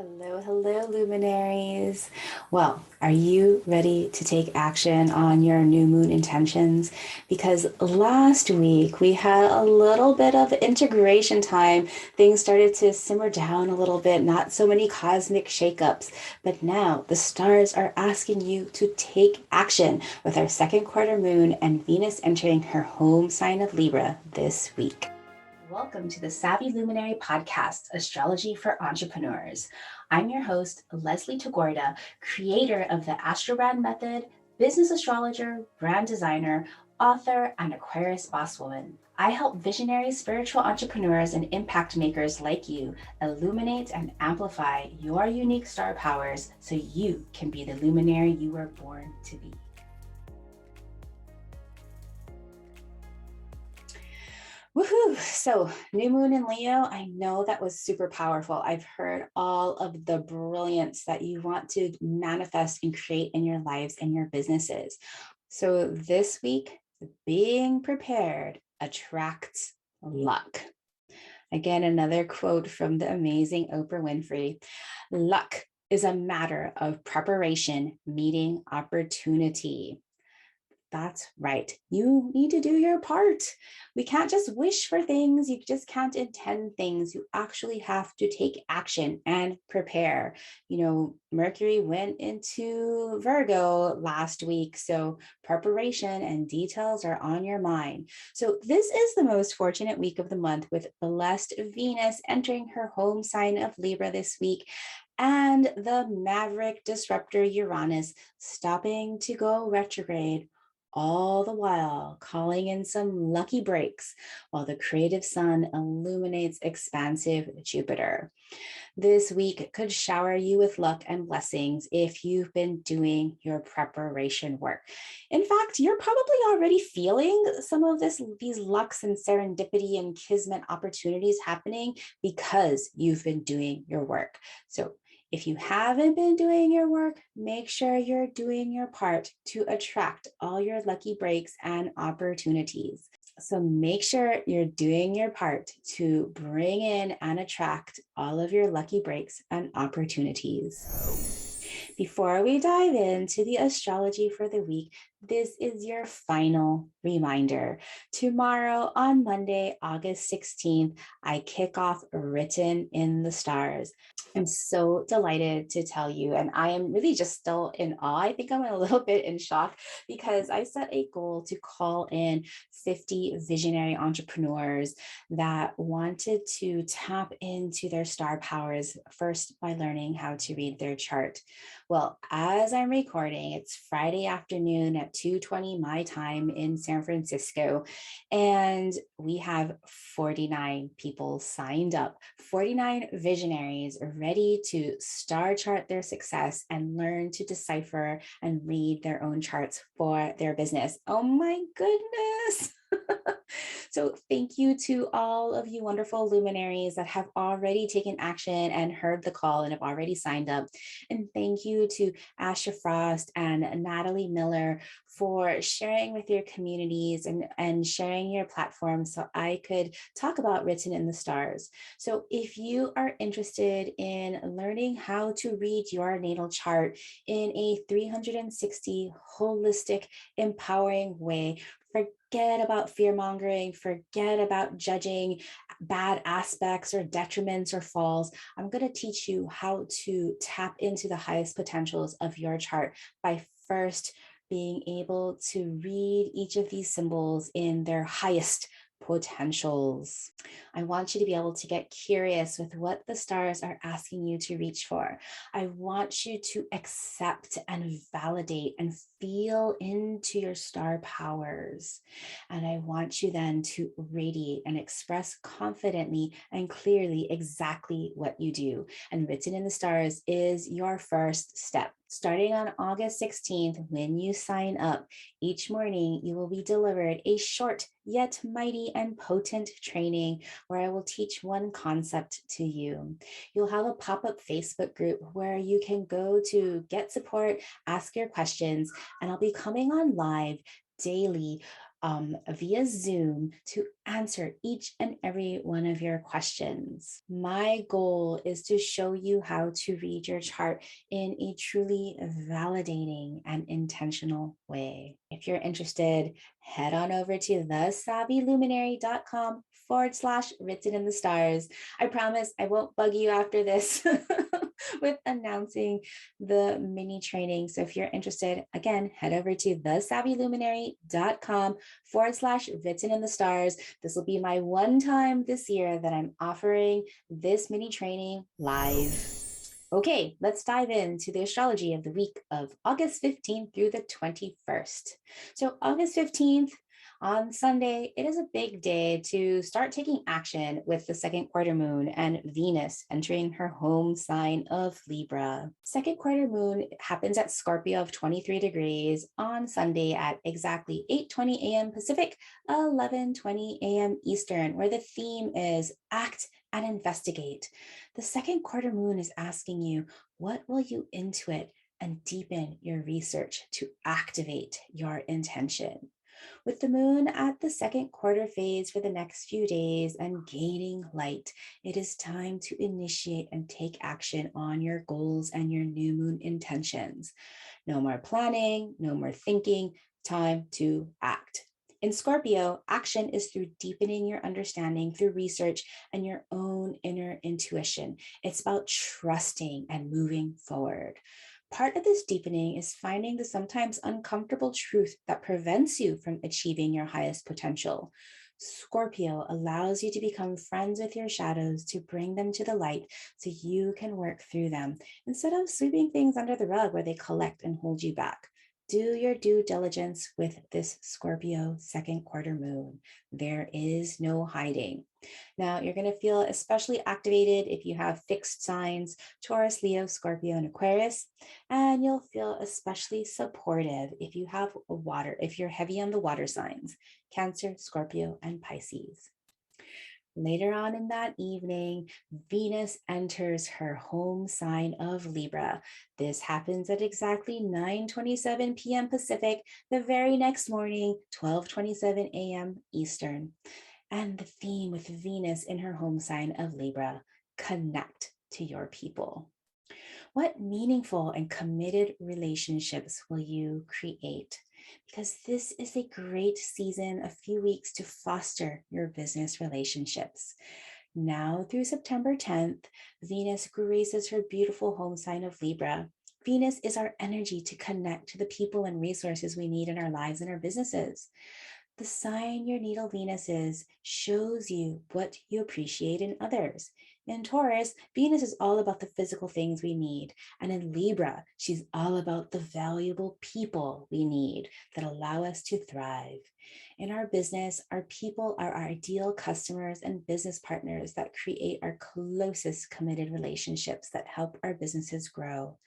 Hello, hello, luminaries. Well, are you ready to take action on your new moon intentions? Because last week we had a little bit of integration time. Things started to simmer down a little bit, not so many cosmic shakeups. But now the stars are asking you to take action with our second quarter moon and Venus entering her home sign of Libra this week. Welcome to the Savvy Luminary Podcast, Astrology for Entrepreneurs. I'm your host, Leslie Tagorda, creator of the Astrobrand Method, business astrologer, brand designer, author, and Aquarius boss woman. I help visionary spiritual entrepreneurs and impact makers like you illuminate and amplify your unique star powers so you can be the luminary you were born to be. Woohoo! So, new moon in Leo, I know that was super powerful. I've heard all of the brilliance that you want to manifest and create in your lives and your businesses. So, this week, being prepared attracts luck. Again, another quote from the amazing Oprah Winfrey. Luck is a matter of preparation meeting opportunity. That's right. You need to do your part. We can't just wish for things. You just can't intend things. You actually have to take action and prepare. Mercury went into Virgo last week. So preparation and details are on your mind. So this is the most fortunate week of the month with blessed Venus entering her home sign of Libra this week and the maverick disruptor Uranus stopping to go retrograde, all the while calling in some lucky breaks while the creative sun illuminates expansive Jupiter. This week could shower you with luck and blessings if you've been doing your preparation work. In fact, you're probably already feeling some of these lucks and serendipity and kismet opportunities happening because you've been doing your work. So if you haven't been doing your work, make sure you're doing your part to attract all your lucky breaks and opportunities. So make sure you're doing your part to bring in and attract all of your lucky breaks and opportunities. Before we dive into the astrology for the week, this is your final reminder. Tomorrow on Monday, August 16th, I kick off Written in the Stars. I'm so delighted to tell you, and I am really just still in awe. I think I'm a little bit in shock because I set a goal to call in 50 visionary entrepreneurs that wanted to tap into their star powers first by learning how to read their chart. Well, as I'm recording, it's Friday afternoon at 2:20 my time in San Francisco, and we have 49 people signed up, 49 visionaries ready to star chart their success and learn to decipher and read their own charts for their business. Oh my goodness. So thank you to all of you wonderful luminaries that have already taken action and heard the call and have already signed up. And thank you to Asha Frost and Natalie Miller for sharing with your communities and sharing your platform so I could talk about Written in the Stars. So if you are interested in learning how to read your natal chart in a 360 holistic, empowering way, forget about fear mongering, forget about judging bad aspects or detriments or falls. I'm going to teach you how to tap into the highest potentials of your chart by first being able to read each of these symbols in their highest potentials. I want you to be able to get curious with what the stars are asking you to reach for. I want you to accept and validate and feel into your star powers. And I want you then to radiate and express confidently and clearly exactly what you do. And Written in the Stars is your first step. Starting on August 16th, when you sign up, each morning you will be delivered a short yet mighty and potent training where I will teach one concept to you. You'll have a pop-up Facebook group where you can go to get support, ask your questions, and I'll be coming on live daily via Zoom to answer each and every one of your questions. My goal is to show you how to read your chart in a truly validating and intentional way. If you're interested, head on over to thesavvyluminary.com/written in the stars. I promise I won't bug you after this with announcing the mini training. So if you're interested, again, head over to thesavvyluminary.com/written in the stars. This will be my one time this year that I'm offering this mini training live. Okay, let's dive into the astrology of the week of August 15th through the 21st. So August 15th, on Sunday, it is a big day to start taking action with the second quarter moon and Venus entering her home sign of Libra. Second quarter moon happens at Scorpio of 23 degrees on Sunday at exactly 8:20 a.m. Pacific, 11:20 a.m. Eastern, where the theme is act and investigate. The second quarter moon is asking you, what will you intuit and deepen your research to activate your intention? With the moon at the second quarter phase for the next few days and gaining light, it is time to initiate and take action on your goals and your new moon intentions. No more planning, no more thinking, time to act. In Scorpio, action is through deepening your understanding through research and your own inner intuition. It's about trusting and moving forward. Part of this deepening is finding the sometimes uncomfortable truth that prevents you from achieving your highest potential. Scorpio allows you to become friends with your shadows, to bring them to the light so you can work through them instead of sweeping things under the rug where they collect and hold you back. Do your due diligence with this Scorpio second quarter moon. There is no hiding. Now, you're going to feel especially activated if you have fixed signs, Taurus, Leo, Scorpio, and Aquarius. And you'll feel especially supportive if you have if you're heavy on the water signs, Cancer, Scorpio, and Pisces. Later on in that evening, Venus enters her home sign of Libra. This happens at exactly 9:27 p.m. Pacific, the very next morning, 12:27 a.m. Eastern. And the theme with Venus in her home sign of Libra, connect to your people. What meaningful and committed relationships will you create? Because this is a great season, a few weeks to foster your business relationships. Now through September 10th, Venus graces her beautiful home sign of Libra. Venus is our energy to connect to the people and resources we need in our lives and our businesses. The sign your natal Venus is shows you what you appreciate in others. In Taurus, Venus is all about the physical things we need. And in Libra, she's all about the valuable people we need that allow us to thrive. In our business, our people are our ideal customers and business partners that create our closest committed relationships that help our businesses grow.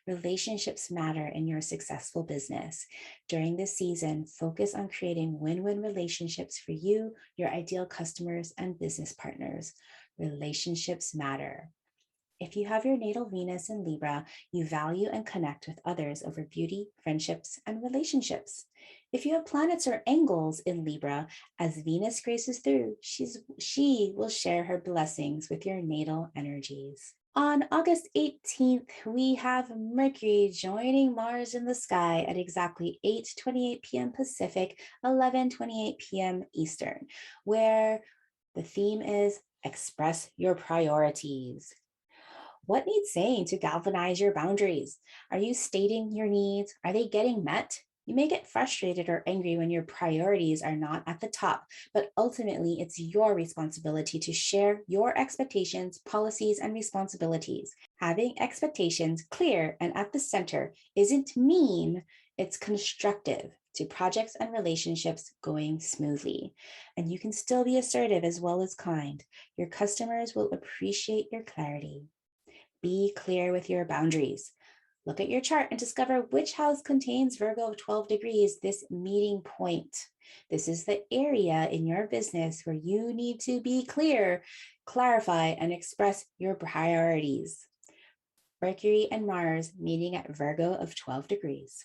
Relationships matter in your successful business. During this season, focus on creating win-win relationships for you, your ideal customers, and business partners. Relationships matter. If you have your natal Venus in Libra, you value and connect with others over beauty, friendships, and relationships. If you have planets or angles in Libra, as Venus graces through, she will share her blessings with your natal energies. On August 18th, we have Mercury joining Mars in the sky at exactly 8:28 p.m. Pacific, 11:28 p.m. Eastern, where the theme is express your priorities. What needs saying to galvanize your boundaries? Are you stating your needs? Are they getting met? You may get frustrated or angry when your priorities are not at the top, but ultimately it's your responsibility to share your expectations, policies, and responsibilities. Having expectations clear and at the center isn't mean, it's constructive to projects and relationships going smoothly. And you can still be assertive as well as kind. Your customers will appreciate your clarity. Be clear with your boundaries. Look at your chart and discover which house contains Virgo of 12 degrees, this meeting point. This is the area in your business where you need to be clear, clarify, and express your priorities. Mercury and Mars meeting at Virgo of 12 degrees.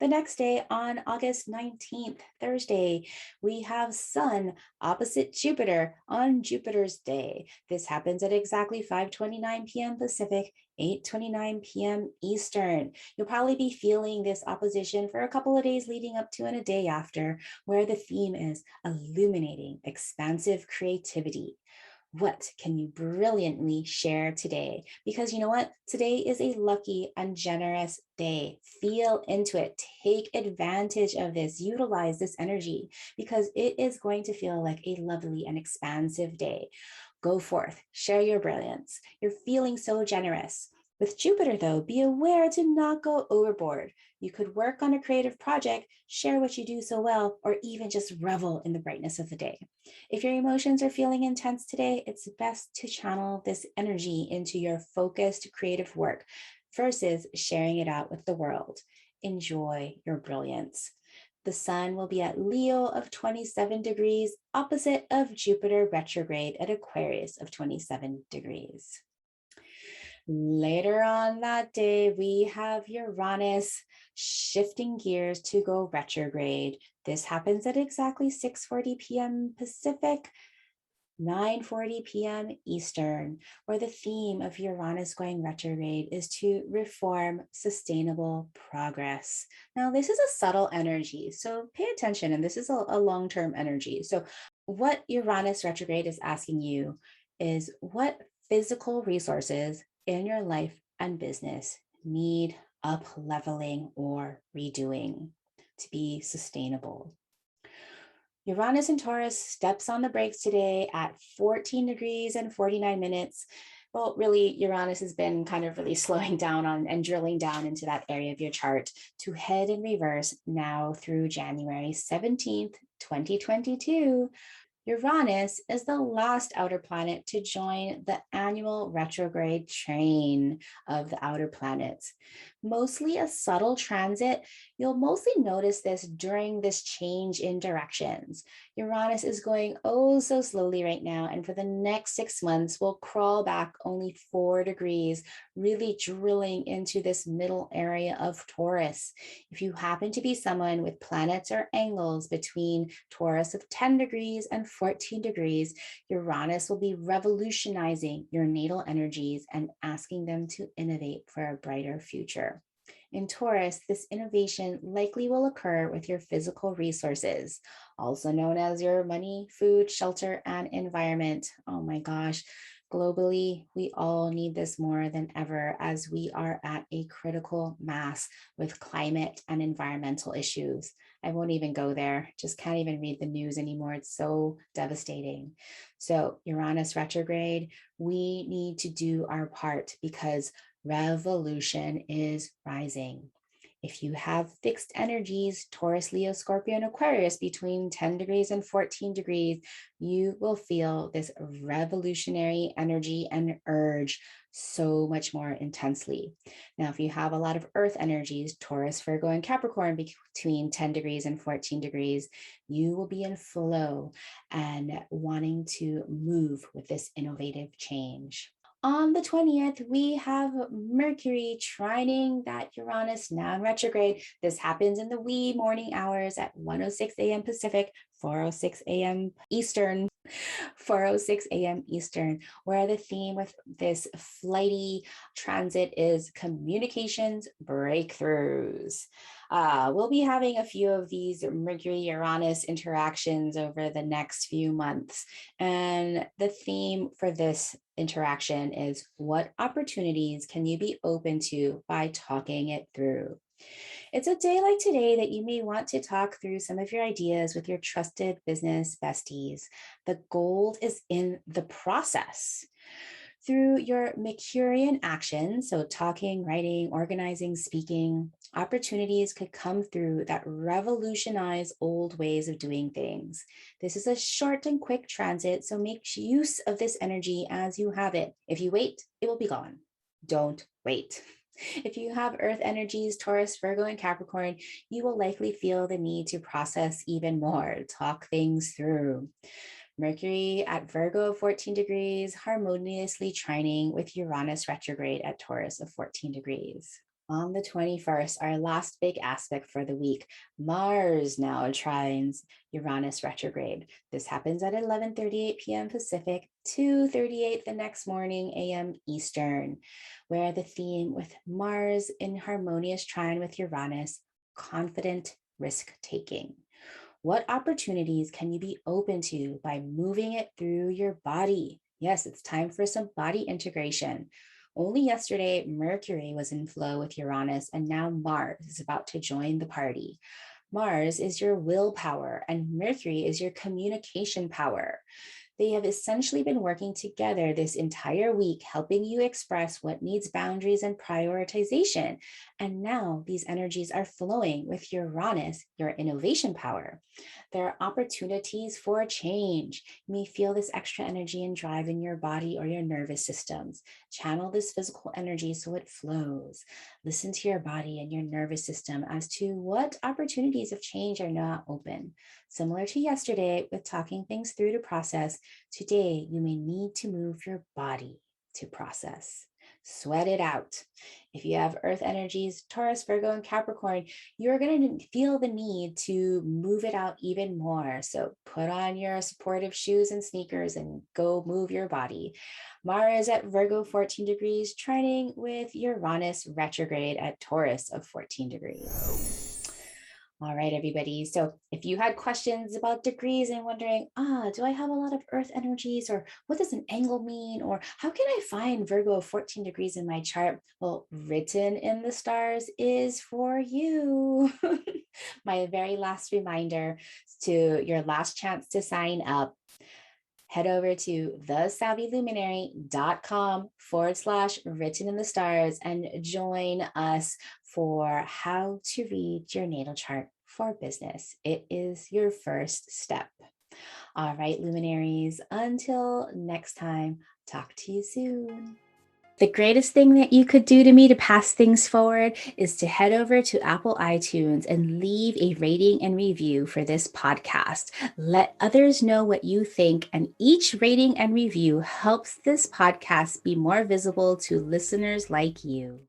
The next day, on August 19th, Thursday, we have Sun opposite Jupiter on Jupiter's day. This happens at exactly 5:29 p.m. Pacific, 8:29 p.m. Eastern. You'll probably be feeling this opposition for a couple of days leading up to and a day after, where the theme is illuminating expansive creativity. What can you brilliantly share today? Because you know what? Today is a lucky and generous day. Feel into it. Take advantage of this. Utilize this energy because it is going to feel like a lovely and expansive day. Go forth, share your brilliance. You're feeling so generous. With Jupiter, though, be aware to not go overboard. You could work on a creative project, share what you do so well, or even just revel in the brightness of the day. If your emotions are feeling intense today, it's best to channel this energy into your focused creative work versus sharing it out with the world. Enjoy your brilliance. The sun will be at Leo of 27 degrees, opposite of Jupiter retrograde at Aquarius of 27 degrees. Later on that day, we have Uranus shifting gears to go retrograde. This happens at exactly 6:40 p.m. Pacific, 9:40 p.m. Eastern, where the theme of Uranus going retrograde is to reform sustainable progress. Now, this is a subtle energy, so pay attention, and this is a long-term energy. So what Uranus retrograde is asking you is what physical resources in your life and business need up leveling or redoing to be sustainable. Uranus in Taurus steps on the brakes today at 14 degrees and 49 minutes. Well, really, Uranus has been kind of really slowing down on and drilling down into that area of your chart to head in reverse now through January 17th, 2022. Uranus is the last outer planet to join the annual retrograde train of the outer planets. Mostly a subtle transit, you'll mostly notice this during this change in directions. Uranus is going oh so slowly right now, and for the next 6 months, will crawl back only 4 degrees, really drilling into this middle area of Taurus. If you happen to be someone with planets or angles between Taurus of 10 degrees and 14 degrees, Uranus will be revolutionizing your natal energies and asking them to innovate for a brighter future. In Taurus, this innovation likely will occur with your physical resources, also known as your money, food, shelter, and environment. Oh my gosh. Globally, we all need this more than ever as we are at a critical mass with climate and environmental issues. I won't even go there. Just can't even read the news anymore. It's so devastating. So Uranus retrograde, we need to do our part because revolution is rising. If you have fixed energies, Taurus, Leo, Scorpio, and Aquarius between 10 degrees and 14 degrees, you will feel this revolutionary energy and urge so much more intensely. Now, if you have a lot of earth energies, Taurus, Virgo, and Capricorn between 10 degrees and 14 degrees, you will be in flow and wanting to move with this innovative change. On the 20th, we have Mercury trining that Uranus now in retrograde. This happens in the wee morning hours at 1:06 a.m. Pacific, 4:06 a.m. Eastern. 4:06 a.m. Eastern, where the theme with this flighty transit is communications breakthroughs. We'll be having a few of these Mercury-Uranus interactions over the next few months. And the theme for this interaction is what opportunities can you be open to by talking it through? It's a day like today that you may want to talk through some of your ideas with your trusted business besties. The gold is in the process. Through your Mercurian actions, so talking, writing, organizing, speaking, opportunities could come through that revolutionize old ways of doing things. This is a short and quick transit, so make use of this energy as you have it. If you wait, it will be gone. Don't wait. If you have earth energies, Taurus, Virgo, and Capricorn, you will likely feel the need to process even more, talk things through. Mercury at Virgo of 14 degrees, harmoniously trining with Uranus retrograde at Taurus of 14 degrees. On the 21st, our last big aspect for the week, Mars now trines Uranus retrograde. This happens at 11:38 p.m. Pacific, 2:38 the next morning a.m. Eastern, where the theme with Mars in harmonious trine with Uranus, confident risk-taking. What opportunities can you be open to by moving it through your body? Yes, it's time for some body integration. Only yesterday, Mercury was in flow with Uranus, and now Mars is about to join the party. Mars is your willpower, and Mercury is your communication power. They have essentially been working together this entire week, helping you express what needs boundaries and prioritization. And now these energies are flowing with Uranus, your innovation power. There are opportunities for change. You may feel this extra energy and drive in your body or your nervous systems. Channel this physical energy so it flows. Listen to your body and your nervous system as to what opportunities of change are not open. Similar to yesterday with talking things through to process, today you may need to move your body to process. Sweat it out. If you have earth energies, Taurus, Virgo, and Capricorn, you're going to feel the need to move it out even more. So put on your supportive shoes and sneakers and go move your body. Mars at Virgo 14 degrees, trining with Uranus retrograde at Taurus of 14 degrees. All right, everybody. So if you had questions about degrees and wondering, do I have a lot of earth energies, or what does an angle mean, or how can I find Virgo 14 degrees in my chart? Well, written in the stars is for you. My very last reminder to your last chance to sign up. Head over to thesavvyluminary.com/written in the stars and join us for how to read your natal chart for business. It is your first step. All right, luminaries, until next time, talk to you soon. The greatest thing that you could do to me to pass things forward is to head over to Apple iTunes and leave a rating and review for this podcast. Let others know what you think, and each rating and review helps this podcast be more visible to listeners like you.